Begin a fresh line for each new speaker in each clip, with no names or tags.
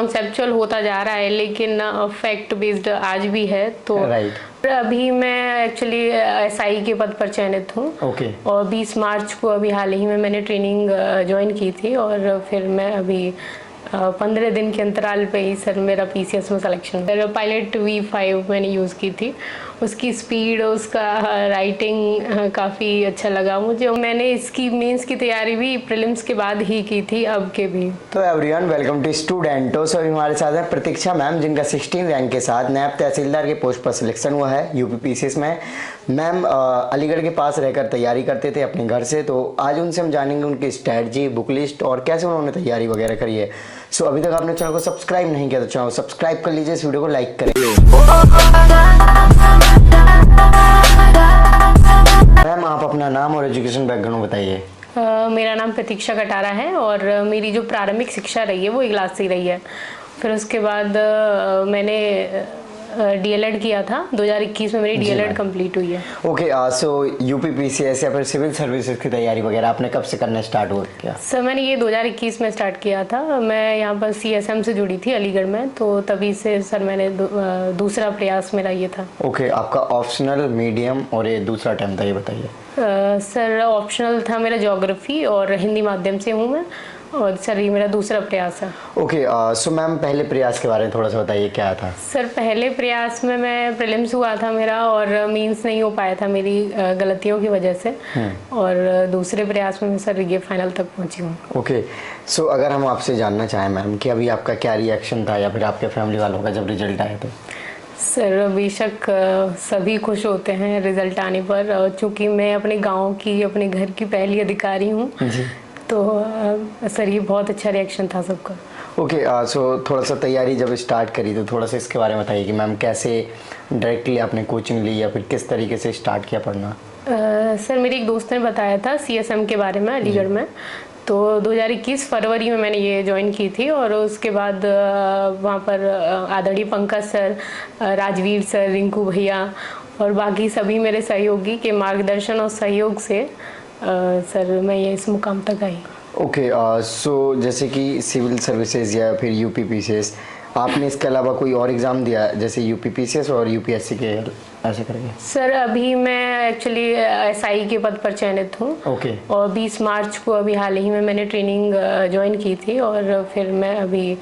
Conceptual होता जा रहा है, लेकिन फैक्ट बेस्ड आज भी है। तो अभी मैं एक्चुअली एसआई के पद पर चयनित हूँ। और 20 मार्च को अभी हाल ही में मैंने ट्रेनिंग ज्वाइन की थी, और फिर मैं अभी 15 दिन के अंतराल पे ही सर मेरा पीसीएस में सिलेक्शन। मेरा पायलट V5 मैंने यूज़ की थी, उसकी स्पीड, उसका राइटिंग काफ़ी अच्छा लगा मुझे। मैंने इसकी मेंस की तैयारी भी प्रीलिम्स के बाद ही की थी, अब के भी।
तो एवरीवन, वेलकम टू स्टूडेंटो। सो हमारे साथ है प्रतीक्षा मैम, जिनका 16 रैंक के साथ नायब तहसीलदार के पोस्ट पर सिलेक्शन हुआ है यूपी पीसीएस में। मैम अलीगढ़ के पास रहकर तैयारी करते थे अपने घर से, तो आज उनसे हम जानेंगे उनकी स्ट्रैटेजी, बुक लिस्ट और कैसे उन्होंने तैयारी वगैरह करी है। सो अभी तक आपने चैनल को सब्सक्राइब नहीं किया तो चैनल को सब्सक्राइब कर लीजिए, इस वीडियो को लाइक करें। मैम आप अपना नाम और एजुकेशन बैकग्राउंड बताइए।
मेरा नाम प्रतीक्षा कटारा है और मेरी जो प्रारंभिक शिक्षा रही है वो 1 क्लास से रही है। फिर उसके बाद मैंने डीएलएड किया था। 2021 में मेरी डीएलएड कंप्लीट हुई है।
ओके, सो यूपी पीसीएस या फिर सिविल सर्विसेज की तैयारी वगैरह आपने कब से करना स्टार्ट हुआ किया?
सर मैंने ये 2021 में स्टार्ट किया था। मैं यहाँ पर सीएसएम से जुड़ी थी अलीगढ़ में, तो तभी से सर मैंने दूसरा प्रयास मेरा ये था।
ओके, आपका ऑप्शनल, मीडियम और ये दूसरा टाइम था, ये बताइए।
सर ऑप्शनल था मेरा ज्योग्राफी और हिंदी माध्यम से हूँ मैं, और सर ये मेरा दूसरा प्रयास है।
ओके, सो मैम पहले प्रयास के बारे में थोड़ा सा बताइए, क्या था?
सर पहले प्रयास में मैं प्रीलिम्स हुआ था मेरा, और मींस नहीं हो पाया था मेरी गलतियों की वजह से, और दूसरे प्रयास में मैं सर ये फाइनल तक पहुंची हूँ।
ओके, सो अगर हम आपसे जानना चाहें मैम कि अभी आपका क्या रिएक्शन था या फिर आपके फैमिली वालों का जब रिजल्ट आया तो?
सर बेशक सभी खुश होते हैं रिजल्ट आने पर, चूँकि मैं अपने गाँव की, अपने घर की पहली अधिकारी हूँ, तो सर ये बहुत अच्छा रिएक्शन था सबका।
ओके, सो थोड़ा सा तैयारी जब स्टार्ट करी तो थोड़ा सा इसके बारे में बताइए कि मैम कैसे डायरेक्टली आपने कोचिंग ली या फिर किस तरीके से स्टार्ट किया पढ़ना?
सर मेरी एक दोस्त ने बताया था सीएसएम के बारे में अलीगढ़ में, तो 2021 फरवरी में मैंने ये ज्वाइन की थी। और उसके बाद वहाँ पर आदरणीय पंकज सर, राजवीर सर, रिंकू भैया और बाकी सभी मेरे सहयोगी के मार्गदर्शन और सहयोग से सर मैं ये इस मुकाम तक आई।
ओके, सो जैसे कि सिविल सर्विसेज या फिर यूपी पीसीएस, आपने इसके अलावा कोई और एग्ज़ाम दिया जैसे यूपी पीसीएस और यूपीएससी के ऐसे करेंगे?
सर अभी मैं एक्चुअली एसआई के पद पर चयनित हूँ। और 20 मार्च को अभी हाल ही में मैंने ट्रेनिंग ज्वाइन की थी, और फिर मैं अभी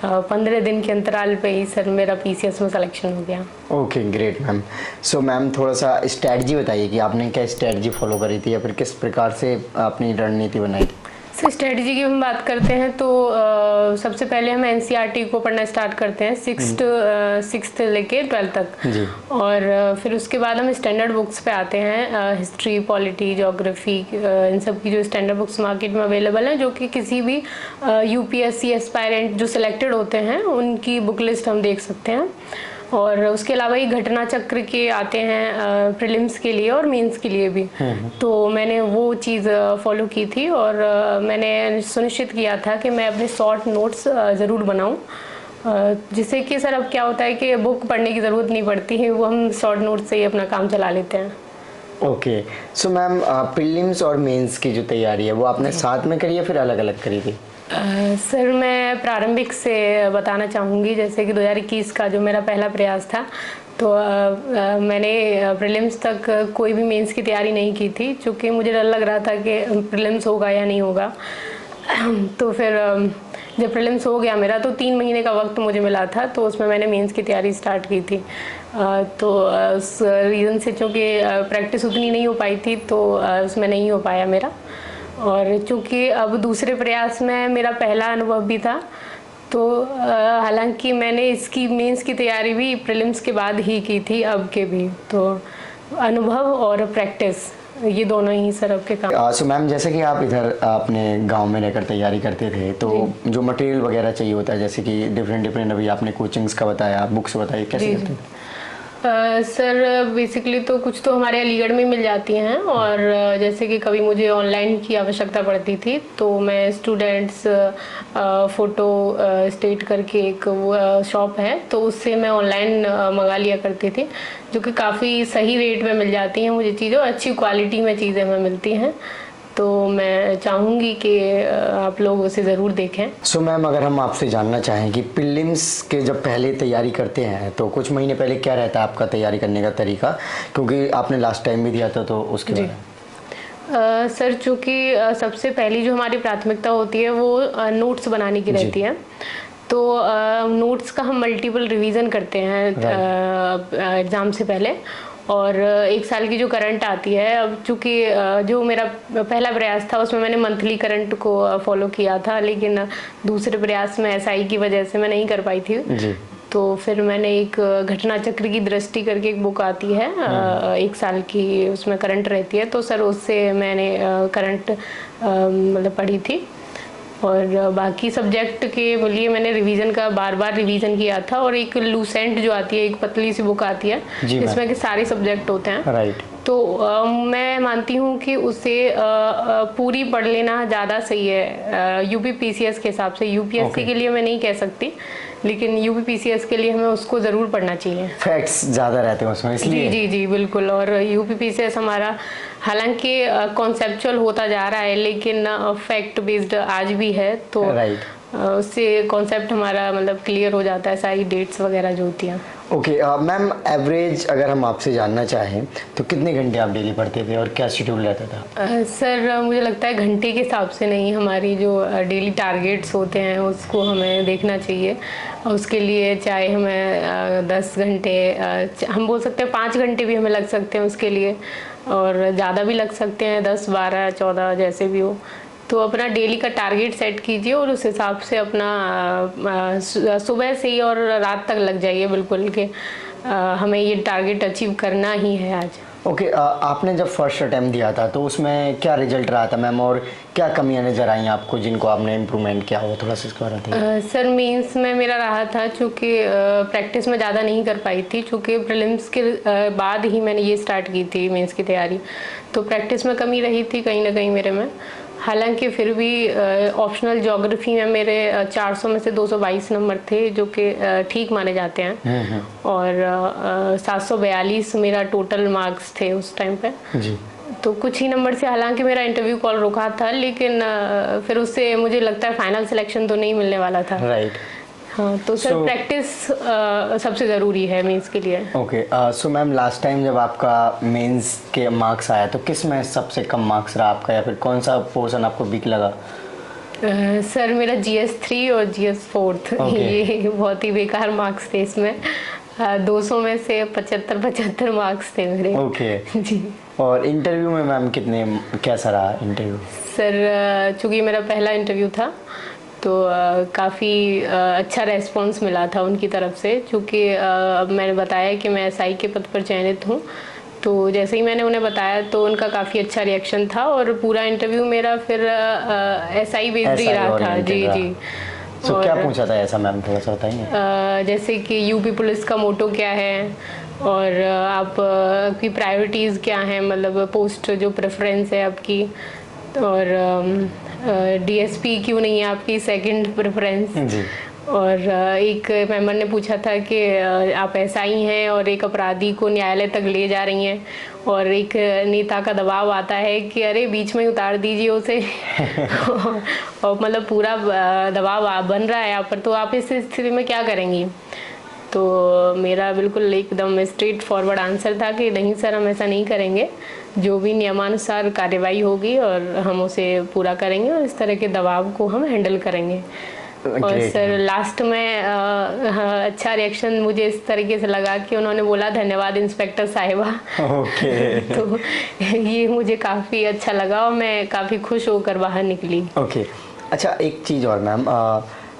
15 दिन के अंतराल पे ही सर मेरा पीसीएस में सिलेक्शन हो गया।
Okay, great ma'am. So ma'am थोड़ा सा स्ट्रैटेजी बताइए कि आपने क्या स्ट्रैटेजी फॉलो करी थी या फिर किस प्रकार से अपनी रणनीति बनाई थी?
सर स्ट्रेटजी की हम बात करते हैं तो सबसे पहले हम एनसीईआरटी को पढ़ना स्टार्ट करते हैं 6th लेके 12th तक
जी।
और फिर उसके बाद हम स्टैंडर्ड बुक्स पे आते हैं, हिस्ट्री, पॉलिटी, ज्योग्राफी, इन सब की जो स्टैंडर्ड बुक्स मार्केट में अवेलेबल हैं, जो कि किसी भी यूपीएससी एस्पायरेंट जो सिलेक्टेड होते हैं उनकी बुक लिस्ट हम देख सकते हैं। और उसके अलावा ये घटना चक्र के आते हैं प्रीलिम्स के लिए और मेंस के लिए भी। तो मैंने वो चीज़ फॉलो की थी, और मैंने सुनिश्चित किया था कि मैं अपने शॉर्ट नोट्स ज़रूर बनाऊं, जिससे कि सर अब क्या होता है कि बुक पढ़ने की ज़रूरत नहीं पड़ती है, वो हम शॉर्ट नोट से ही अपना काम चला लेते हैं।
ओके, सो मैम प्रीलिम्स और मेंस की जो तैयारी है वो आपने साथ में करी है फिर अलग अलग करी थी?
सर मैं प्रारंभिक से बताना चाहूँगी, जैसे कि 2021 का जो मेरा पहला प्रयास था, तो मैंने प्रीलिम्स तक कोई भी मेंस की तैयारी नहीं की थी, क्योंकि मुझे डर लग रहा था कि प्रीलिम्स होगा या नहीं होगा। तो फिर जब प्रीलिम्स हो गया मेरा, तो 3 महीने का वक्त मुझे मिला था, तो उसमें मैंने मेंस की तैयारी स्टार्ट की थी। तो उस रीज़न से चूँकि प्रैक्टिस उतनी नहीं हो पाई थी, तो उसमें नहीं हो पाया मेरा। और चूँकि अब दूसरे प्रयास में मेरा पहला अनुभव भी था, तो हालांकि मैंने इसकी मेंस की तैयारी भी प्रीलिम्स के बाद ही की थी, अब के भी। तो अनुभव और प्रैक्टिस ये दोनों ही सर अब के काम।
सो मैम जैसे कि आप इधर अपने गांव में रहकर तैयारी करते थे, तो जो मटेरियल वगैरह चाहिए होता है, जैसे कि डिफरेंट अभी आपने कोचिंग्स का बताया, बुक्स बताइए, कैसे करते थे?
सर बेसिकली तो कुछ तो हमारे अलीगढ़ में मिल जाती हैं, और जैसे कि कभी मुझे ऑनलाइन की आवश्यकता पड़ती थी, तो मैं स्टूडेंट्स फ़ोटो स्टेट करके एक शॉप है, तो उससे मैं ऑनलाइन मंगा लिया करती थी, जो कि काफ़ी सही रेट में मिल जाती हैं मुझे चीज़ें, और अच्छी क्वालिटी में चीज़ें हमें मिलती हैं। तो मैं चाहूँगी कि आप लोग उसे ज़रूर देखें।
सो मैम, अगर हम आपसे जानना चाहें कि प्रीलिम्स के जब पहले तैयारी करते हैं तो कुछ महीने पहले क्या रहता है आपका तैयारी करने का तरीका, क्योंकि आपने लास्ट टाइम भी दिया था तो उसके बारे में।
सर, चूँकि सबसे पहली जो हमारी प्राथमिकता होती है वो नोट्स बनाने की रहती है। तो नोट्स का हम मल्टीपल रिवीजन करते हैं एग्ज़ाम से पहले, और एक साल की जो करंट आती है, अब चूँकि जो मेरा पहला प्रयास था उसमें मैंने मंथली करंट को फॉलो किया था, लेकिन दूसरे प्रयास में एसआई की वजह से मैं नहीं कर पाई थी जी। तो फिर मैंने एक घटना चक्र की दृष्टि करके एक बुक आती है, एक साल की, उसमें करंट रहती है, तो सर उससे मैंने करंट मतलब पढ़ी थी। और बाकी सब्जेक्ट के लिए मैंने रिवीजन का बार बार रिवीजन किया था, और एक लूसेंट जो आती है, एक पतली सी बुक आती है जिसमें कि सारे सब्जेक्ट होते हैं। राइट। तो मैं मानती हूँ कि उसे पूरी पढ़ लेना ज़्यादा सही है यूपी पीसीएस के हिसाब से। यूपीएससी के लिए मैं नहीं कह सकती, लेकिन यूपी पीसीएस के लिए हमें उसको ज़रूर पढ़ना चाहिए।
फैक्ट्स ज़्यादा रहते हैं उसमें, इसलिए।
जी जी जी बिल्कुल। और यूपी पीसीएस हमारा हालांकि कॉन्सेप्चुअल होता जा रहा है, लेकिन फैक्ट बेस्ड आज भी है, तो उससे कॉन्सेप्ट हमारा मतलब क्लियर हो जाता है, सारी डेट्स वगैरह जो होती हैं।
ओके मैम, एवरेज अगर हम आपसे जानना चाहें तो कितने घंटे आप डेली पढ़ते थे और क्या शेड्यूल रहता था?
सर, मुझे लगता है घंटे के हिसाब से नहीं, हमारी जो डेली टारगेट्स होते हैं उसको हमें देखना चाहिए। उसके लिए चाहे हमें 10 घंटे, हम बोल सकते हैं 5 घंटे भी हमें लग सकते हैं उसके लिए, और ज़्यादा भी लग सकते हैं, 10, 12, 14 जैसे भी हो। तो अपना डेली का टारगेट सेट कीजिए और उस हिसाब से अपना सुबह से ही और रात तक लग जाइए बिल्कुल कि हमें ये टारगेट अचीव करना ही है आज।
ओके, आपने जब फर्स्ट अटेम्प्ट दिया था तो उसमें क्या रिजल्ट रहा था मैम, और क्या कमियां नज़र आई आपको जिनको आपने इम्प्रूवमेंट किया हो, थोड़ा सा इसके बारे में बताइए।
सर, मेंस में मेरा रहा था, चूँकि प्रैक्टिस में ज़्यादा नहीं कर पाई थी, चूँकि प्रीलिम्स के बाद ही मैंने ये स्टार्ट की थी मेंस की तैयारी, तो प्रैक्टिस में कमी रही थी कहीं ना कहीं मेरे में। हालांकि फिर भी ऑप्शनल ज्योग्राफी में मेरे 400 में से 222 नंबर थे, जो कि ठीक माने जाते हैं, और 742 मेरा टोटल मार्क्स थे उस टाइम पे जी। तो कुछ ही नंबर से हालांकि मेरा इंटरव्यू कॉल रुका था, लेकिन फिर उससे मुझे लगता है फाइनल सिलेक्शन तो नहीं मिलने वाला था। राइट। हाँ, तो सर प्रैक्टिस सबसे ज़रूरी है मेंस के लिए।
Okay, so ma'am, last time जब आपका मेंस के मार्क्स आया तो किस में सबसे कम मार्क्स रहा आपका, या फिर कौन सा पोर्शन आपको वीक लगा?
सर, मेरा GS 3 और GS 4 ये बहुत ही बेकार मार्क्स थे इसमें। 200 में से 75 मार्क्स थे मेरे।
ओके जी। और इंटरव्यू में मैम कैसा रहा इंटरव्यू?
सर, चूँकि मेरा पहला इंटरव्यू था तो काफ़ी अच्छा रेस्पॉन्स मिला था उनकी तरफ से, क्योंकि अब मैंने बताया कि मैं SI के पद पर चयनित हूँ, तो जैसे ही मैंने उन्हें बताया तो उनका काफ़ी अच्छा रिएक्शन था, और पूरा इंटरव्यू मेरा फिर SI बेस्ड ही रहा था। जी जी।
तो क्या पूछा था ऐसा मैम, थोड़ा सा बताएंगे?
जैसे कि यूपी पुलिस का मोटो क्या है, और आपकी प्रायोरिटीज़ क्या हैं, मतलब पोस्ट जो प्रेफरेंस है आपकी, और DSP क्यों नहीं है आपकी सेकंड प्रेफरेंस जी। और एक मेंबर ने पूछा था कि आप SI हैं और एक अपराधी को न्यायालय तक ले जा रही हैं, और एक नेता का दबाव आता है कि अरे बीच में उतार दीजिए उसे और मतलब पूरा दबाव बन रहा है यहाँ पर, तो आप इस स्थिति में क्या करेंगी? तो मेरा बिल्कुल एकदम स्ट्रेट फॉरवर्ड आंसर था कि नहीं सर, हम ऐसा नहीं करेंगे, जो भी नियमानुसार कार्रवाई होगी और हम उसे पूरा करेंगे, और इस तरह के दबाव को हम हैंडल करेंगे। और सर लास्ट में अच्छा रिएक्शन मुझे इस तरीके से लगा कि उन्होंने बोला धन्यवाद इंस्पेक्टर साहिबा। ओके। तो ये मुझे काफ़ी अच्छा लगा और मैं काफ़ी खुश होकर बाहर निकली।
ओके, अच्छा एक चीज़ और मैम,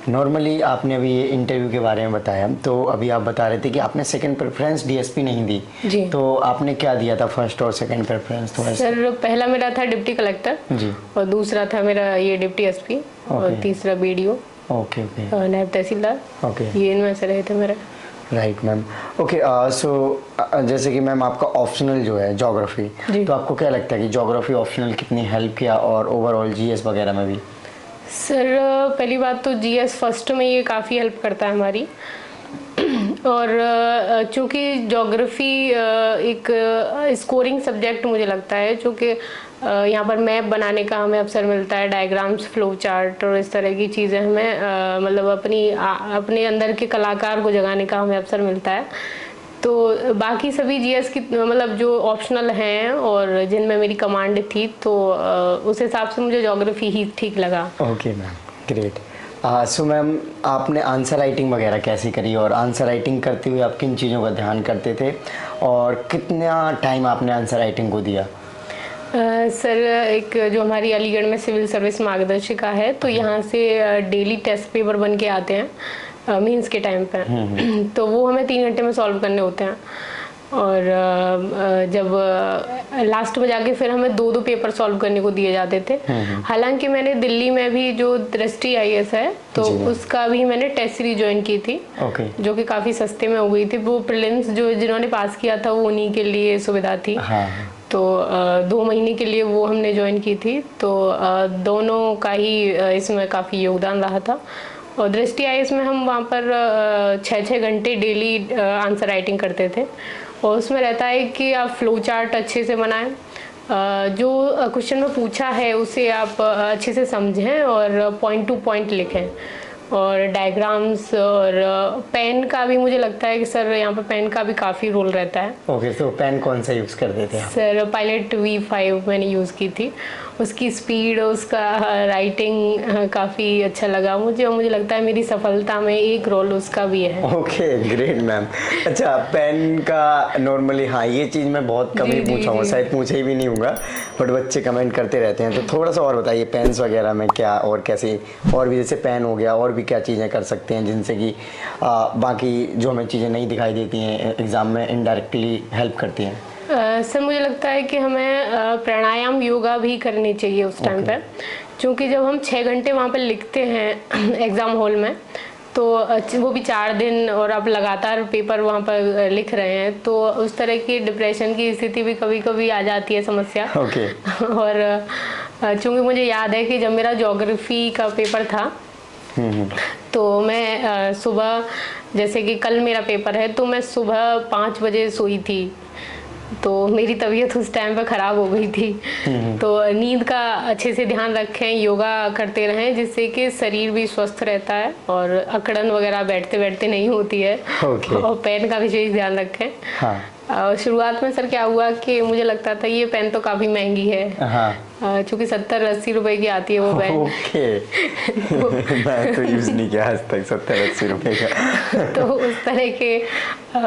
नॉर्मली आपने अभी ये इंटरव्यू के बारे में बताया, तो अभी आप बता रहे थे कि आपने सेकंड प्रेफरेंस DSP नहीं दी जी। तो आपने क्या दिया था फर्स्ट और सेकंड प्रेफरेंस? थोड़ा
सर, पहला मेरा था डिप्टी कलेक्टर जी, और दूसरा था मेरा ये डिप्टी SP, और तीसरा BDO, ओके ओके, नायब तहसीलदार, ओके, ये इनमें से रहे थे मेरे।
Right ma'am. ओके, सो जैसे कि मैम आपका ऑप्शनल जो है ज्योग्राफी, तो आपको क्या लगता है कि ज्योग्राफी ऑप्शनल कितनी हेल्प किया, और ओवरऑल GS वगैरह में भी?
सर, पहली बात तो GS फर्स्ट में ये काफ़ी हेल्प करता है हमारी, और चूँकि ज्योग्राफी एक स्कोरिंग सब्जेक्ट मुझे लगता है, चूँकि यहाँ पर मैप बनाने का हमें अवसर मिलता है, डायग्राम्स, फ्लो चार्ट और इस तरह की चीज़ें हमें मतलब अपने अंदर के कलाकार को जगाने का हमें अवसर मिलता है। तो बाकी सभी जीएस की मतलब जो ऑप्शनल हैं और जिनमें मेरी कमांड थी, तो उस हिसाब से मुझे ज्योग्राफी ही ठीक लगा।
Okay ma'am, great. So ma'am, आपने आंसर राइटिंग वगैरह कैसी करी, और आंसर राइटिंग करते हुए आप किन चीज़ों का ध्यान करते थे, और कितना टाइम आपने आंसर राइटिंग को दिया?
सर, एक जो हमारी अलीगढ़ में सिविल सर्विस मार्गदर्शिका है, तो यहाँ से डेली टेस्ट पेपर बन के आते हैं मींस के टाइम पे। तो वो हमें 3 घंटे में सॉल्व करने होते हैं, और जब लास्ट में जाके फिर हमें 2-2 पेपर सॉल्व करने को दिए जाते थे। हालांकि मैंने दिल्ली में भी जो दृष्टि आईएएस है, तो उसका भी मैंने टेस्ट सीरीज ज्वाइन की थी, जो कि काफ़ी सस्ते में हो गई थी। वो प्रीलिम्स जो जिन्होंने पास किया था वो उन्हीं के लिए सुविधा थी। तो 2 महीने के लिए वो हमने ज्वाइन की थी। तो दोनों का ही इसमें काफ़ी योगदान रहा था। और दृष्टि आईएएस में हम वहाँ पर 6-6 घंटे डेली आंसर राइटिंग करते थे, और उसमें रहता है कि आप फ्लो चार्ट अच्छे से बनाएं, जो क्वेश्चन में पूछा है उसे आप अच्छे से समझें और पॉइंट टू पॉइंट लिखें, और डायग्राम्स और पेन का भी मुझे लगता है कि सर यहाँ पर पेन का भी काफ़ी रोल रहता है।
ओके, तो पेन कौन सा यूज़ करते थे आप?
सर, पायलट V5 मैंने यूज़ की थी। उसकी स्पीड, उसका राइटिंग काफ़ी अच्छा लगा मुझे, और मुझे लगता है मेरी सफलता में एक रोल उसका भी है।
Okay, great ma'am. अच्छा, पेन का नॉर्मली, हाँ, ये चीज़ मैं बहुत कम ही पूछा हूँ, शायद पूछे ही भी नहीं हूँगा, बट बच्चे कमेंट करते रहते हैं। तो थोड़ा सा और बताइए, पेन्स वगैरह में क्या और कैसे, और भी जैसे पेन हो गया, और भी क्या चीज़ें कर सकते हैं जिनसे कि बाकी जो हमें चीज़ें नहीं दिखाई देती हैं एग्ज़ाम में, इनडायरेक्टली हेल्प करती हैं?
सर, मुझे लगता है कि हमें प्राणायाम, योगा भी करनी चाहिए उस टाइम पे, क्योंकि जब हम 6 घंटे वहाँ पर लिखते हैं एग्ज़ाम हॉल में, तो वो भी 4 दिन, और आप लगातार पेपर वहाँ पर लिख रहे हैं, तो उस तरह की डिप्रेशन की स्थिति भी कभी कभी आ जाती है, समस्या। और चूँकि मुझे याद है कि जब मेरा ज्योग्राफी का पेपर था, तो मैं सुबह, जैसे कि कल मेरा पेपर है, तो मैं सुबह 5 बजे सोई थी, तो मेरी तबीयत उस टाइम पे ख़राब हो गई थी। तो नींद का अच्छे से ध्यान रखें, योगा करते रहें, जिससे कि शरीर भी स्वस्थ रहता है, और अकड़न वगैरह बैठते बैठते नहीं होती है। और पेन का विशेष ध्यान रखें। और शुरुआत में सर क्या हुआ कि मुझे लगता था ये पेन तो काफ़ी महंगी है, चूँकि 70-80 रुपए की आती है वो पेन।
मैं तो यूज़ नहीं किया आज तक 70-80 रुपए का।
तो उस तरह के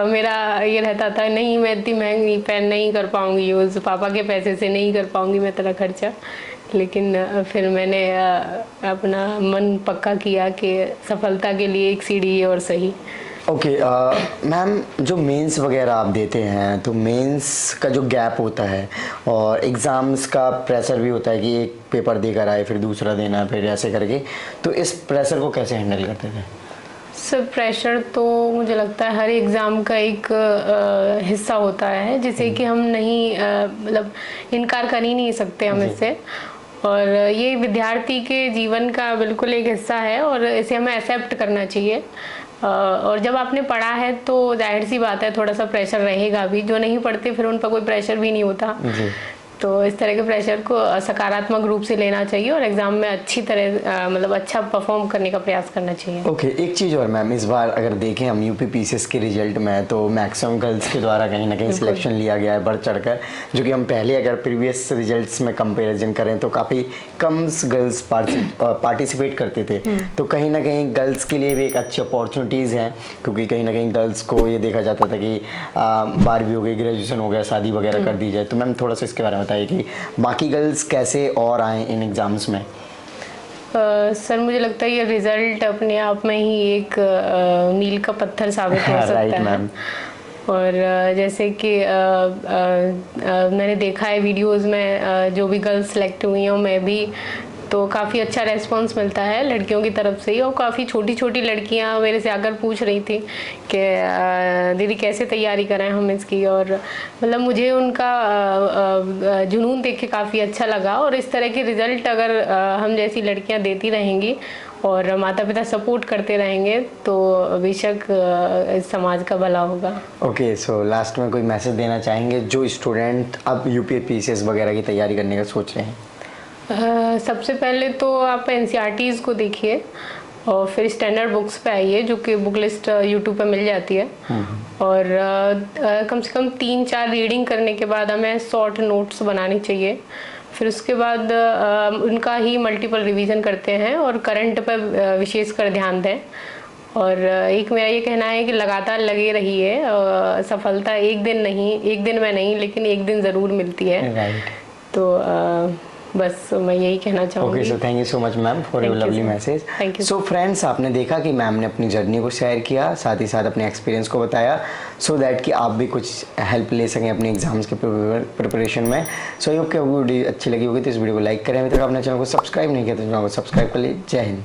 मेरा ये रहता था, नहीं मैं इतनी महंगी पेन नहीं कर पाऊंगी यूज़, पापा के पैसे से नहीं कर पाऊंगी मैं तेरा खर्चा। लेकिन फिर मैंने अपना मन पक्का किया कि सफलता के लिए एक सीढ़ी है और सही।
ओके मैम, जो मेंस वगैरह आप देते हैं, तो मेंस का जो गैप होता है और एग्ज़ाम्स का प्रेशर भी होता है कि एक पेपर देकर आए फिर दूसरा देना, फिर ऐसे करके, तो इस प्रेशर को कैसे हैंडल करते थे?
सर, प्रेशर तो मुझे लगता है हर एग्ज़ाम का एक हिस्सा होता है, जिसे कि हम नहीं मतलब इनकार कर ही नहीं सकते हम इससे, और ये विद्यार्थी के जीवन का बिल्कुल एक हिस्सा है, और इसे हमें एक्सेप्ट करना चाहिए। और जब आपने पढ़ा है तो जाहिर सी बात है थोड़ा सा प्रेशर रहेगा भी, जो नहीं पढ़ते फिर उन पर कोई प्रेशर भी नहीं होता। तो इस तरह के प्रेशर को सकारात्मक रूप से लेना चाहिए, और एग्जाम में अच्छी तरह मतलब अच्छा परफॉर्म करने का प्रयास करना चाहिए।
ओके, एक चीज़ और मैम, इस बार अगर देखें हम यूपी पीसीएस के रिजल्ट में, तो मैक्सिमम गर्ल्स के द्वारा कहीं ना कहीं सिलेक्शन लिया गया है बढ़ चढ़कर, जो कि हम पहले अगर प्रीवियस रिजल्ट्स में कंपैरिजन करें तो काफ़ी कम गर्ल्स पार्टिसिपेट करते थे। तो कहीं ना कहीं गर्ल्स के लिए भी एक अच्छी अपॉर्चुनिटीज़ हैं, क्योंकि कहीं ना कहीं गर्ल्स को ये देखा जाता था कि 12वीं हो गई, ग्रेजुएशन हो गया, शादी वगैरह कर दी जाए। तो मैम थोड़ा सा इसके बारे में कि बाकी गर्ल्स कैसे और आए इन एग्जाम्स में?
सर, मुझे लगता है ये रिजल्ट अपने आप में ही एक मील का पत्थर साबित हो सकता है। मैम, और जैसे कि मैंने देखा है वीडियोस में, जो भी गर्ल्स सेलेक्ट हुई हैं मैं भी, तो काफ़ी अच्छा रेस्पॉन्स मिलता है लड़कियों की तरफ से ही, और काफ़ी छोटी छोटी लड़कियां मेरे से आकर पूछ रही थी कि दीदी कैसे तैयारी करें हम इसकी, और मतलब मुझे उनका जुनून देख के काफ़ी अच्छा लगा। और इस तरह के रिज़ल्ट अगर हम जैसी लड़कियां देती रहेंगी और माता पिता सपोर्ट करते रहेंगे तो बेशक इस समाज का भला होगा।
ओके, सो लास्ट में कोई मैसेज देना चाहेंगे जो स्टूडेंट अब यूपीएससी वगैरह की तैयारी करने का सोच रहे हैं?
सबसे पहले तो आप एनसीईआरटीज़ को देखिए और फिर स्टैंडर्ड बुक्स पे आइए, जो कि बुक लिस्ट यूट्यूब पे मिल जाती है। और कम से कम 3-4 रीडिंग करने के बाद हमें शॉर्ट नोट्स बनानी चाहिए। फिर उसके बाद उनका ही मल्टीपल रिवीजन करते हैं और करंट पर विशेषकर ध्यान दें। और एक मेरा ये कहना है कि लगातार लगे रहिए। सफलता एक दिन में नहीं, लेकिन एक दिन ज़रूर मिलती है।
राइट।
तो बस मैं यही कहना चाहूँगी।
Okay, so thank you so much ma'am for your lovely message.
Thank you.
So friends, आपने देखा कि मैम ने अपनी जर्नी को शेयर किया, साथ ही साथ अपने एक्सपीरियंस को बताया, सो दैट कि आप भी कुछ हेल्प ले सकें अपने एग्जाम्स के प्रिपरेशन में। सो ये आपको वीडियो अच्छी लगी होगी तो इस वीडियो को लाइक करें। अभी तक आपने चैनल को सब्सक्राइब नहीं किया तो चैनल को सब्सक्राइब कर लीजिए। जय हिंद।